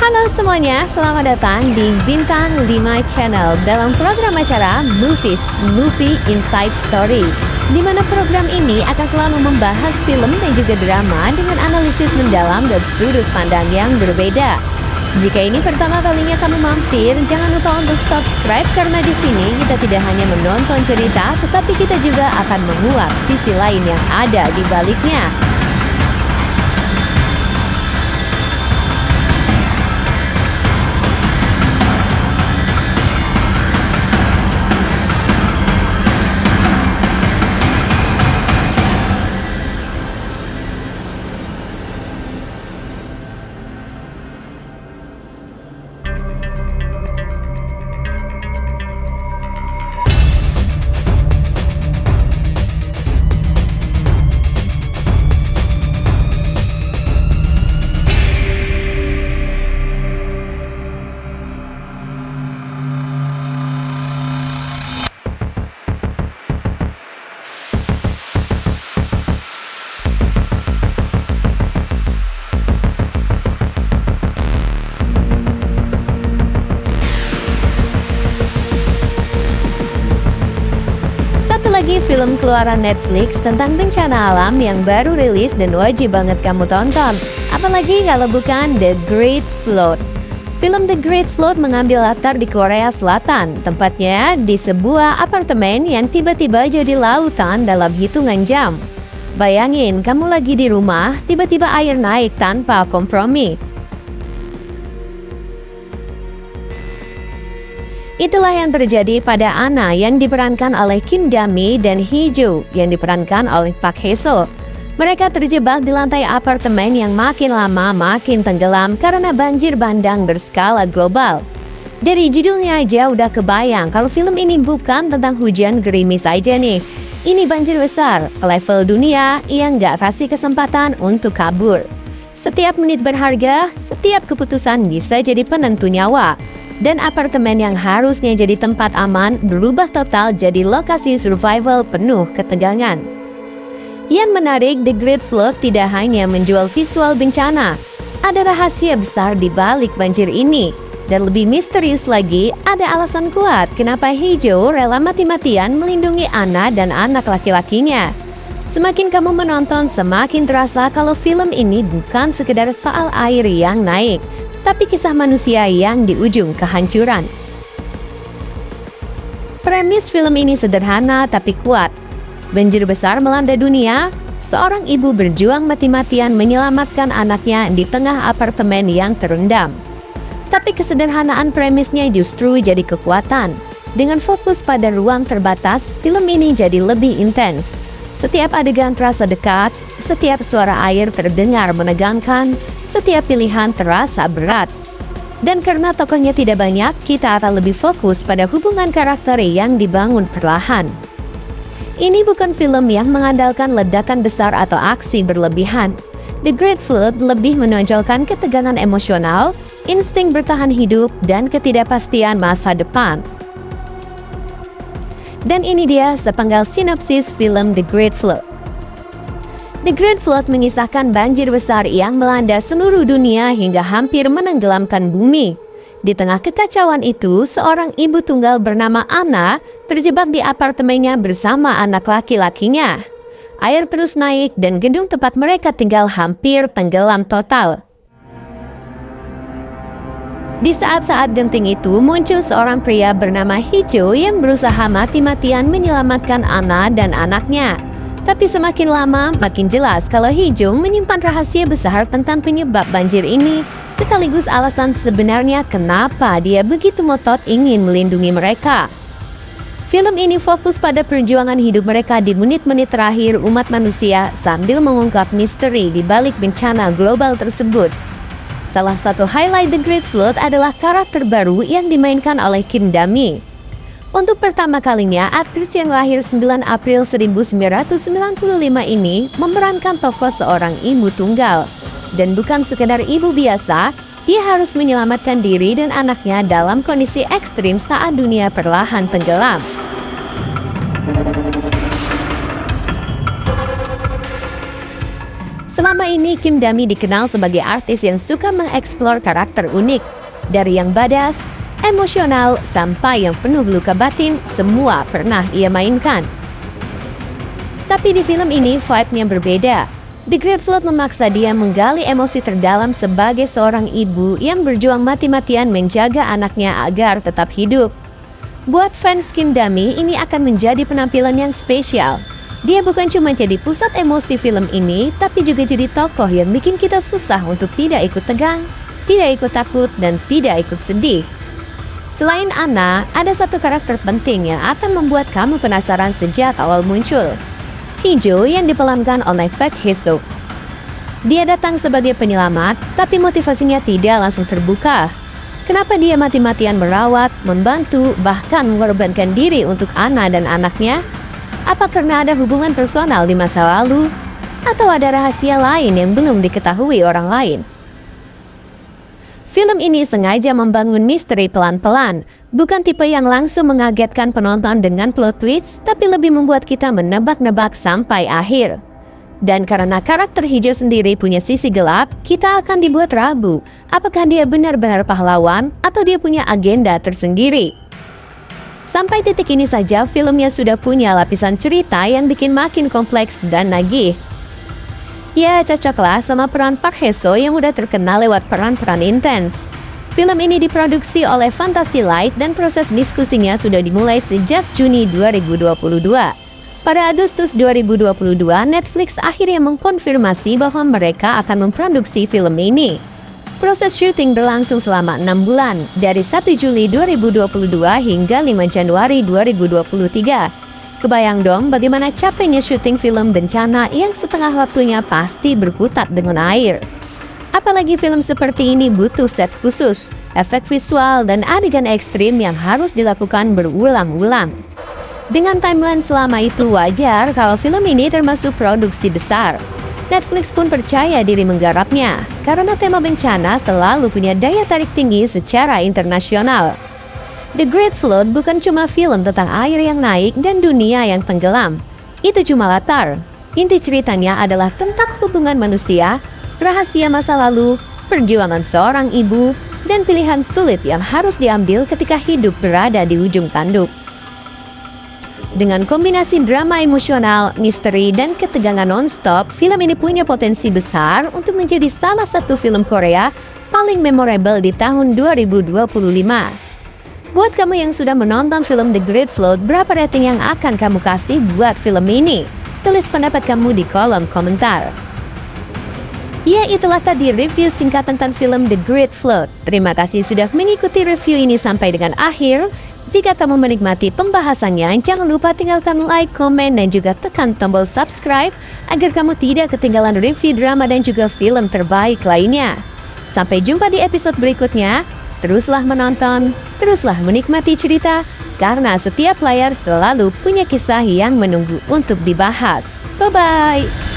Halo semuanya, selamat datang di Bintang 5 Channel dalam program acara Movies, Movie Inside Story, di mana program ini akan selalu membahas film dan juga drama dengan analisis mendalam dan sudut pandang yang berbeda. Jika ini pertama kalinya kamu mampir, jangan lupa untuk subscribe karena di sini kita tidak hanya menonton cerita, tetapi kita juga akan menguak sisi lain yang ada di baliknya. Satu lagi film keluaran Netflix tentang bencana alam yang baru rilis dan wajib banget kamu tonton. Apalagi kalau bukan The Great Flood. Film The Great Flood mengambil latar di Korea Selatan, tempatnya di sebuah apartemen yang tiba-tiba jadi lautan dalam hitungan jam. Bayangin, kamu lagi di rumah, tiba-tiba air naik tanpa kompromi. Itulah yang terjadi pada Anna yang diperankan oleh Kim Da-mi dan Hee-jo yang diperankan oleh Park Hae-soo. Mereka terjebak di lantai apartemen yang makin lama makin tenggelam karena banjir bandang berskala global. Dari judulnya aja udah kebayang kalau film ini bukan tentang hujan gerimis aja nih. Ini banjir besar, level dunia yang gak kasih kesempatan untuk kabur. Setiap menit berharga, setiap keputusan bisa jadi penentu nyawa. Dan apartemen yang harusnya jadi tempat aman berubah total jadi lokasi survival penuh ketegangan. Yang menarik, The Great Flood tidak hanya menjual visual bencana. Ada rahasia besar di balik banjir ini. Dan lebih misterius lagi, ada alasan kuat kenapa Hee-jo rela mati-matian melindungi Anna dan anak laki-lakinya. Semakin kamu menonton, semakin terasa kalau film ini bukan sekedar soal air yang naik, tapi kisah manusia yang di ujung kehancuran. Premis film ini sederhana tapi kuat. Banjir besar melanda dunia, seorang ibu berjuang mati-matian menyelamatkan anaknya di tengah apartemen yang terendam. Tapi kesederhanaan premisnya justru jadi kekuatan. Dengan fokus pada ruang terbatas, film ini jadi lebih intens. Setiap adegan terasa dekat, setiap suara air terdengar menegangkan, setiap pilihan terasa berat. Dan karena tokohnya tidak banyak, kita akan lebih fokus pada hubungan karakter yang dibangun perlahan. Ini bukan film yang mengandalkan ledakan besar atau aksi berlebihan. The Great Flood lebih menonjolkan ketegangan emosional, insting bertahan hidup, dan ketidakpastian masa depan. Dan ini dia sepenggal sinopsis film The Great Flood. The Great Flood mengisahkan banjir besar yang melanda seluruh dunia hingga hampir menenggelamkan bumi. Di tengah kekacauan itu, seorang ibu tunggal bernama Anna terjebak di apartemennya bersama anak laki-lakinya. Air terus naik dan gedung tempat mereka tinggal hampir tenggelam total. Di saat-saat genting itu, muncul seorang pria bernama Hee-jo yang berusaha mati-matian menyelamatkan Anna dan anaknya. Tapi semakin lama, makin jelas kalau Hee-jo menyimpan rahasia besar tentang penyebab banjir ini, sekaligus alasan sebenarnya kenapa dia begitu ngotot ingin melindungi mereka. Film ini fokus pada perjuangan hidup mereka di menit-menit terakhir umat manusia sambil mengungkap misteri di balik bencana global tersebut. Salah satu highlight The Great Flood adalah karakter baru yang dimainkan oleh Kim Da-mi. Untuk pertama kalinya, aktris yang lahir 9 April 1995 ini memerankan tokoh seorang ibu tunggal. Dan bukan sekedar ibu biasa, dia harus menyelamatkan diri dan anaknya dalam kondisi ekstrim saat dunia perlahan tenggelam. Selama ini Kim Da-mi dikenal sebagai artis yang suka mengeksplor karakter unik. Dari yang badass, emosional, sampai yang penuh luka batin, semua pernah ia mainkan. Tapi di film ini vibe-nya berbeda. The Great Flood memaksa dia menggali emosi terdalam sebagai seorang ibu yang berjuang mati-matian menjaga anaknya agar tetap hidup. Buat fans Kim Da-mi, ini akan menjadi penampilan yang spesial. Dia bukan cuma jadi pusat emosi film ini, tapi juga jadi tokoh yang bikin kita susah untuk tidak ikut tegang, tidak ikut takut, dan tidak ikut sedih. Selain Anna, ada satu karakter penting yang akan membuat kamu penasaran sejak awal muncul. Hee-jo yang diperankan oleh Park Hae-suk. Dia datang sebagai penyelamat, tapi motivasinya tidak langsung terbuka. Kenapa dia mati-matian merawat, membantu, bahkan mengorbankan diri untuk Anna dan anaknya? Apa karena ada hubungan personal di masa lalu? Atau ada rahasia lain yang belum diketahui orang lain? Film ini sengaja membangun misteri pelan-pelan, bukan tipe yang langsung mengagetkan penonton dengan plot twist, tapi lebih membuat kita menebak-nebak sampai akhir. Dan karena karakter Hee-jo sendiri punya sisi gelap, kita akan dibuat ragu, apakah dia benar-benar pahlawan atau dia punya agenda tersendiri. Sampai titik ini saja, filmnya sudah punya lapisan cerita yang bikin makin kompleks dan nagih. Ya, cocoklah sama peran Park Hae-suk yang udah terkenal lewat peran-peran intens. Film ini diproduksi oleh Fantasy Light dan proses diskusinya sudah dimulai sejak Juni 2022. Pada Agustus 2022, Netflix akhirnya mengkonfirmasi bahwa mereka akan memproduksi film ini. Proses syuting berlangsung selama 6 bulan, dari 1 Juli 2022 hingga 5 Januari 2023. Kebayang dong bagaimana capeknya syuting film bencana yang setengah waktunya pasti berkutat dengan air. Apalagi film seperti ini butuh set khusus, efek visual, dan adegan ekstrim yang harus dilakukan berulang-ulang. Dengan timeline selama itu wajar kalau film ini termasuk produksi besar. Netflix pun percaya diri menggarapnya, karena tema bencana selalu punya daya tarik tinggi secara internasional. The Great Flood bukan cuma film tentang air yang naik dan dunia yang tenggelam. Itu cuma latar. Inti ceritanya adalah tentang hubungan manusia, rahasia masa lalu, perjuangan seorang ibu, dan pilihan sulit yang harus diambil ketika hidup berada di ujung tanduk. Dengan kombinasi drama emosional, misteri, dan ketegangan non-stop, film ini punya potensi besar untuk menjadi salah satu film Korea paling memorable di tahun 2025. Buat kamu yang sudah menonton film The Great Flood, berapa rating yang akan kamu kasih buat film ini? Tulis pendapat kamu di kolom komentar. Ya, itulah tadi review singkat tentang film The Great Flood. Terima kasih sudah mengikuti review ini sampai dengan akhir. Jika kamu menikmati pembahasannya, jangan lupa tinggalkan like, komen, dan juga tekan tombol subscribe agar kamu tidak ketinggalan review drama dan juga film terbaik lainnya. Sampai jumpa di episode berikutnya. Teruslah menonton, teruslah menikmati cerita, karena setiap layar selalu punya kisah yang menunggu untuk dibahas. Bye-bye!